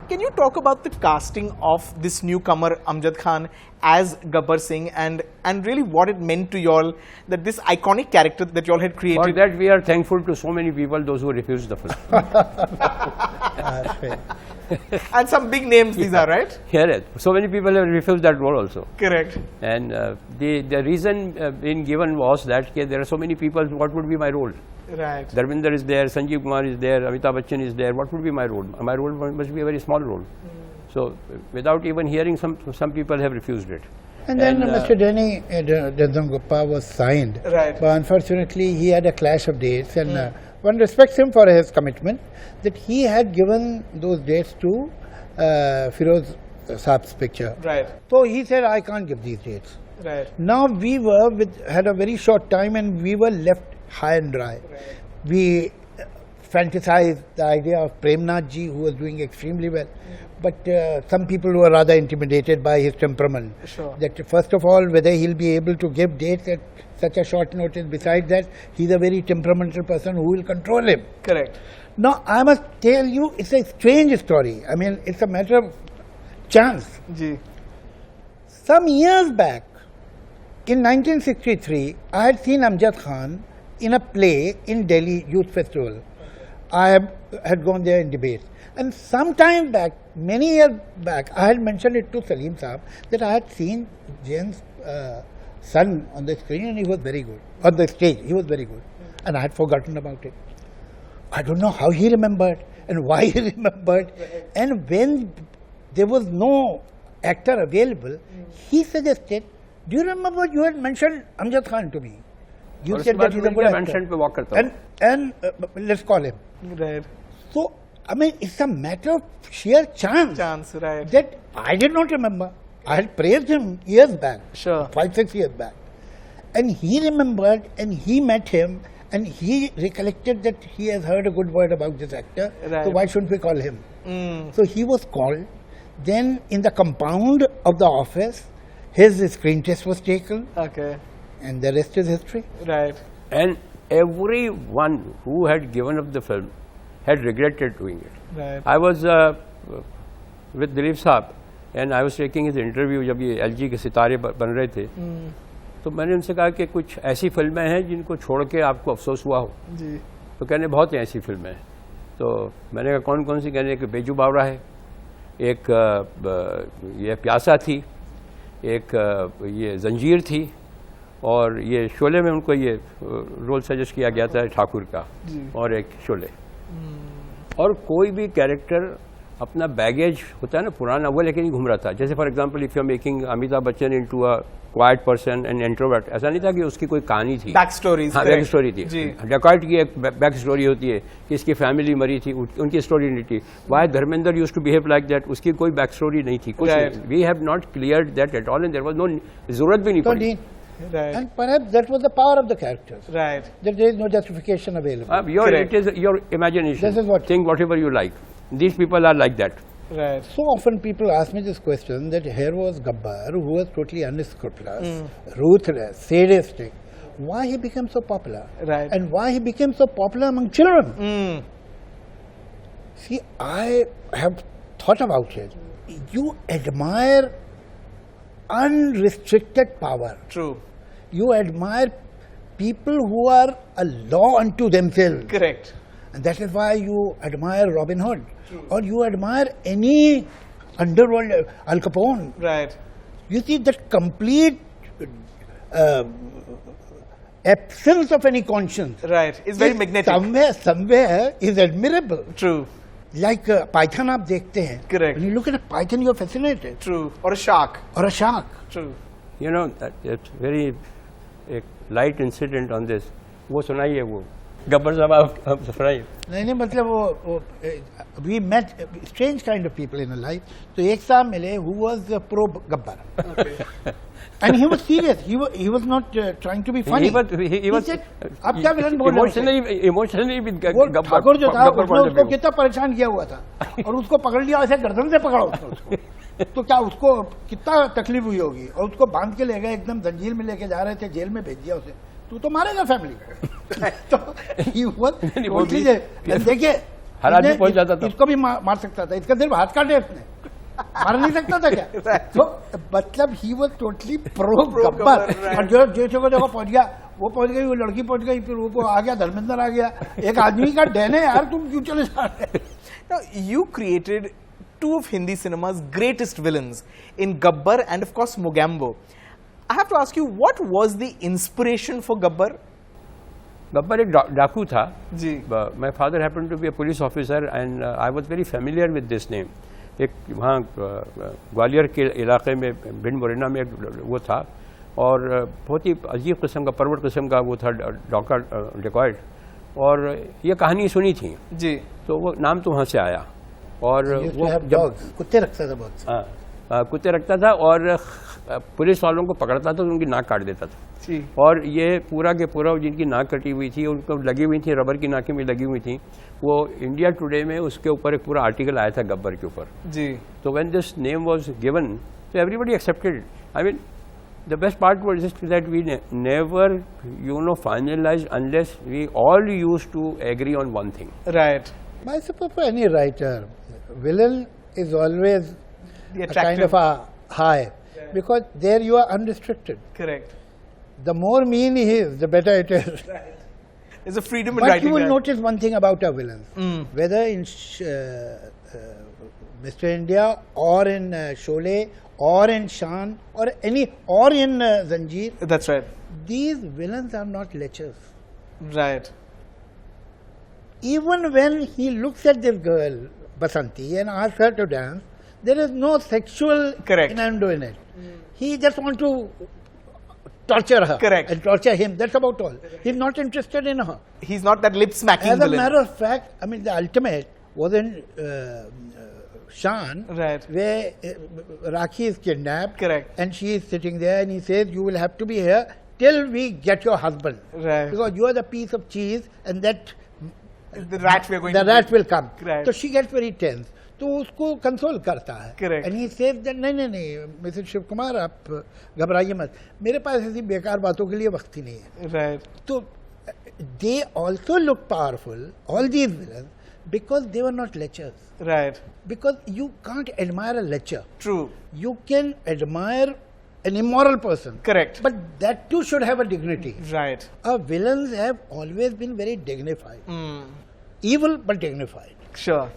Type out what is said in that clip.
can you talk about the casting of this newcomer Amjad Khan as Gabbar Singh and really what it meant to y'all, that this iconic character that y'all had created? For that we are thankful to so many people, those who refused the film. And some big names these are, right? Yeah, so many people have refused that role also. Correct. And the reason being given was that there are so many people, what would be my role? Right. Dharminder is there, Sanjeev Kumar is there, Amitabh Bachchan is there, what would be my role? My role must be a very small role. So without even hearing, some people have refused it. And then Mr. Denny Gupta was signed. Right. But unfortunately he had a clash of dates, and one respects him for his commitment, that he had given those dates to Firoz Saab's picture. Right. So he said, I can't give these dates. Right. Now we had a very short time and we were left high and dry. Right. We fantasized the idea of Premnath ji, who was doing extremely well. But some people were rather intimidated by his temperament. Sure. That first of all, whether he'll be able to give dates at such a short notice. Besides that, he's a very temperamental person who will control him. Correct. Now, I must tell you, it's a strange story. I mean, it's a matter of chance. Ji. Some years back, in 1963, I had seen Amjad Khan in a play in Delhi Youth Festival. I had gone there in debate. And some time back, many years back, I had mentioned it to Salim Saab that I had seen Jain's son on the screen and he was very good. On the stage, he was very good. And I had forgotten about it. I don't know how he remembered and why he remembered. And when there was no actor available, he suggested, do you remember you had mentioned Amjad Khan to me? You said that he's a good actor. And let's call him. Right. So, I mean, it's a matter of sheer chance. Right. That I did not remember. I had praised him years back. Sure. 5-6 years back. And he remembered and he met him and he recollected that he has heard a good word about this actor. Right. So why shouldn't we call him? So he was called. Then in the compound of the office, his screen test was taken. Okay. And the rest is history. Right. And everyone who had given up the film had regretted doing it. Right. I was with Dilip Saab and I was taking his interview जब ये LG के सितारे बन रहे थे, तो मैंने उनसे कहा कि कुछ ऐसी फिल्में हैं जिनको छोड़ के आपको अफसोस हुआ हो. जी. तो कहने बहुत ऐसी फिल्में हैं. तो मैंने कहा कौन कौन सी? कहने कि बेजू बावरा है, एक ये प्यासा थी, एक ये जंजीर थी, और ये शोले में उनको ये रोल सजेस्ट किया गया था ठाकुर का, और एक शोले. और कोई भी कैरेक्टर अपना बैगेज होता है ना पुराना, वो लेके नहीं घूम रहा था. जैसे for example if you are making Amitabh Bachchan into a quiet person and introvert, ऐसा नहीं था कि उसकी कोई कहानी थी, बैक स्टोरीज. हाँ, बैक स्टोरी थी. डेकॉइट की एक बैक स्टोरी होती है कि इसकी फैमिली मरी थी, उनकी स्टोरी नहीं थी. Why Dharmendra used to behave like that, उसकी कोई बैक स्टोरी नहीं थी, कुछ. We have not cleared that at all and there was no जरूरत भी नहीं पड़ी. Right. And perhaps that was the power of the characters. Right. That there is no justification available. It is your imagination. This is what. Think whatever you like. These people are like that. Right. So often people ask me this question that here was Gabbar who was totally unscrupulous, ruthless, sadistic. Why he became so popular? Right. And why he became so popular among children? See, I have thought about it. You admire unrestricted power. True. You admire people who are a law unto themselves. Correct. And that is why you admire Robin Hood. True. Or you admire any underworld, Al Capone. Right. You see that complete absence of any conscience. Right. It's very magnetic. Somewhere is admirable. True. Like python आप देखते हैं. Correct. When you look at a python, you are fascinated. True. Or a shark. Or a shark. True. You know, it's very a light incident on this. वो सुनाइए वो. गब्बर साहब आप सुनाइए. नहीं मतलब वो we met strange kind of people in our life. तो एक साहब मिले who was pro Gabbar. Okay. And he was serious. He was not trying to be funny. He was said, आप क्या विलन बोल रहे हो? Emotionally with वो Gabbar. ठाकुर जो था उसने उसको कितना परेशान किया हुआ था और उसको पकड़ लिया ऐसे गर्दन से पकड़ा उसको. तो क्या उसको कितना तकलीफ हुई होगी. और उसको बांध के ले गए, एकदम जंजीर में लेके जा रहे थे, जेल में भेज दिया उसे. तू तो मारेगा फैमिली को. तो देखिए हर आदमी पहुंच जाता था। इसको भी मार सकता था, इसका सिर्फ हाथ काटे इसने, मार नहीं सकता था क्या? तो मतलब he was totally pro Gabbar. और जो जगह पहुंच गया, वो पहुंच गई, वो लड़की पहुंच गई, फिर वो आ गया, धर्मेंद्र आ गया। एक आदमी का डैन है यार, तुम क्यों चले जा रहे? Now, you created two of Hindi cinema's greatest villains in Gabbar and of course Mogambo. I have to ask you, what was the inspiration for Gabbar? Gabbar एक डाकू था जी। My father happen to be a police officer and I was very familiar with this name. एक वहाँ ग्वालियर के इलाके में भिंड मुरैना में एक वो था, और बहुत ही अजीब किस्म का, परवट किस्म का वो था, डिकॉयड, और ये कहानी सुनी थी जी, तो वो नाम तो वहाँ से आया। और वो कुत्ते रखता था बहुत। हाँ, कुत्ते रखता था और पुलिस वालों को पकड़ता था तो उनकी नाक काट देता था जी। और ये पूरा के पूरा जिनकी नाक कटी हुई थी, उनको लगी हुई थी, रबर की नाकें भी लगी हुई थी, वो इंडिया टुडे में उसके ऊपर एक पूरा आर्टिकल आया था गब्बर के ऊपर जी। तो when this name was given तो everybody accepted. I mean the best part was just that we never finalize unless we all used to agree on one thing. Right. I suppose for any writer, villain is always a kind of a high, because there you are unrestricted. Correct. The more mean he is, the better it is. There's a freedom in But writing you will that. notice one thing about our villains, whether in Mr. India or in Sholay or in Shan or in Zanjeer, That's right. these villains are not lechers. Right. Even when he looks at this girl, Basanti, and asks her to dance, there is no sexual Correct. innuendo in it. He just wants to torture her. Correct. And torture him. That's about all. He's not interested in her. He's not that lip smacking As a villain. matter of fact, I mean, the ultimate was in Shan, Right. where Rakhi is kidnapped. Correct. And she is sitting there, and he says, "You will have to be here till we get your husband. Right. Because you are the piece of cheese, and that The rat we are going the to rat will come." Right. So she gets very tense. तो उसको console करता है। Correct. And he says that नहीं Mrs Shiv Kumar, आप घबराइए मत, मेरे पास ऐसी बेकार बातों के लिए वक्त ही नहीं है। Right. तो they also look powerful, all these villains, because they were not lechers. Right. Because you can't admire a lecher. True. You can admire an immoral person. Correct. But that too should have a dignity. Right. Our villains have always been very dignified. Evil but dignified. Sure.